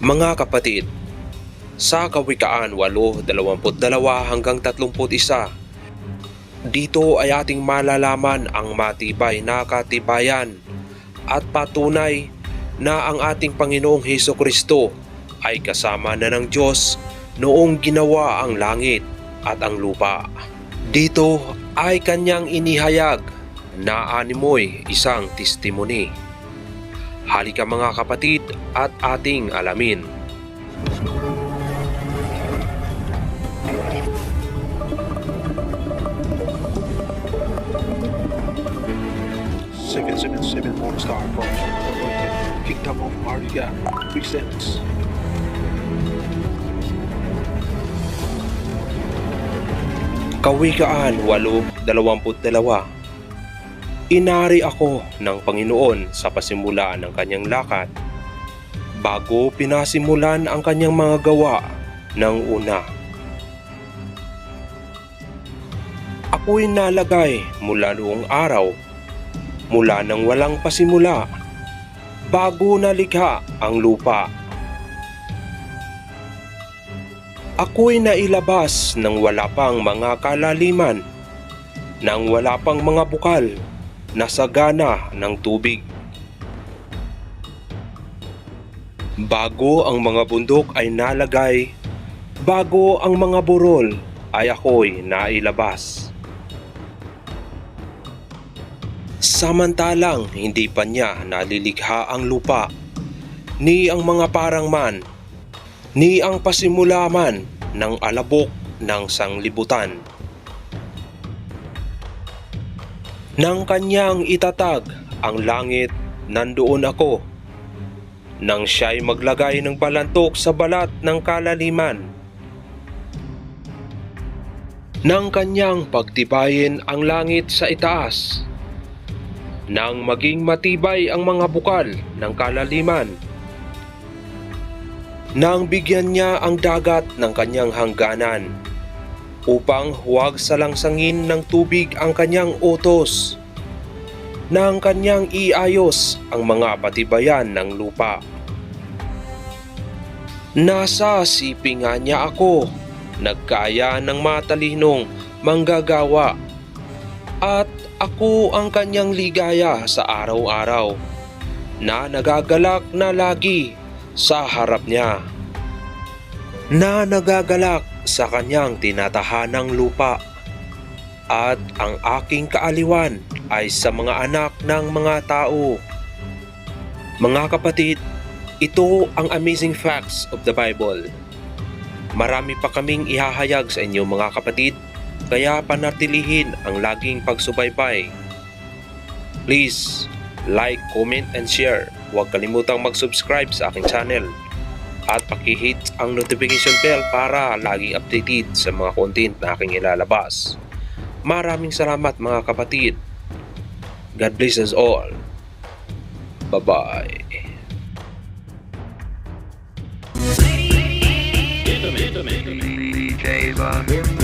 Mga kapatid, sa Kawikaan 8:22 hanggang 31, dito ay ating malalaman ang matibay na katibayan at patunay na ang ating Panginoong Hesukristo ay kasama na ng Diyos noong ginawa ang langit at ang lupa. Dito ay kanyang inihayag na animoy isang testimony. Halika mga kapatid at ating alamin. Seven Lone Star approach. Kingdom of Arya presents. Kawikaan 8:22. Inari ako ng Panginoon sa pasimulaan ng kanyang lakad bago pinasimulan ang kanyang mga gawa ng una. Ako'y nalagay mula noong araw, mula nang walang pasimula, bago nalikha ang lupa. Ako'y nailabas nang wala pang mga kalaliman, nang wala pang mga bukal na sagana ng tubig. Bago ang mga bundok ay nalagay, bago ang mga burol ay ako'y nailabas. Samantalang hindi pa niya nalilikha ang lupa, ni ang mga parang man, ni ang pasimula man ng alabok ng sanglibutan. Nang kanyang itatag ang langit, nandoon ako. Nang siya'y maglagay ng balantok sa balat ng kalaliman. Nang kanyang pagtibayin ang langit sa itaas. Nang maging matibay ang mga bukal ng kalaliman. Nang bigyan niya ang dagat ng kanyang hangganan, upang huwag salangsangin ng tubig ang kanyang utos, nang kanyang iayos ang mga patibayan ng lupa. Nasa sipingan niya ako, nagkaya ng matalinong manggagawa, at ako ang kanyang ligaya sa araw-araw, na nagagalak na lagi sa harap niya, na nagagalak sa kanyang tinatahanang lupa, at ang aking kaaliwan ay sa mga anak ng mga tao. Mga kapatid, ito ang amazing facts of the Bible. Marami pa kaming ihahayag sa inyo mga kapatid, kaya panatilihin ang laging pagsubaybay. Please, like, comment, and share. Huwag kalimutang mag-subscribe sa aking channel. At paki-hit ang notification bell para laging updated sa mga content na aking ilalabas. Maraming salamat mga kapatid. God bless us all. Bye-bye. DJ Bun.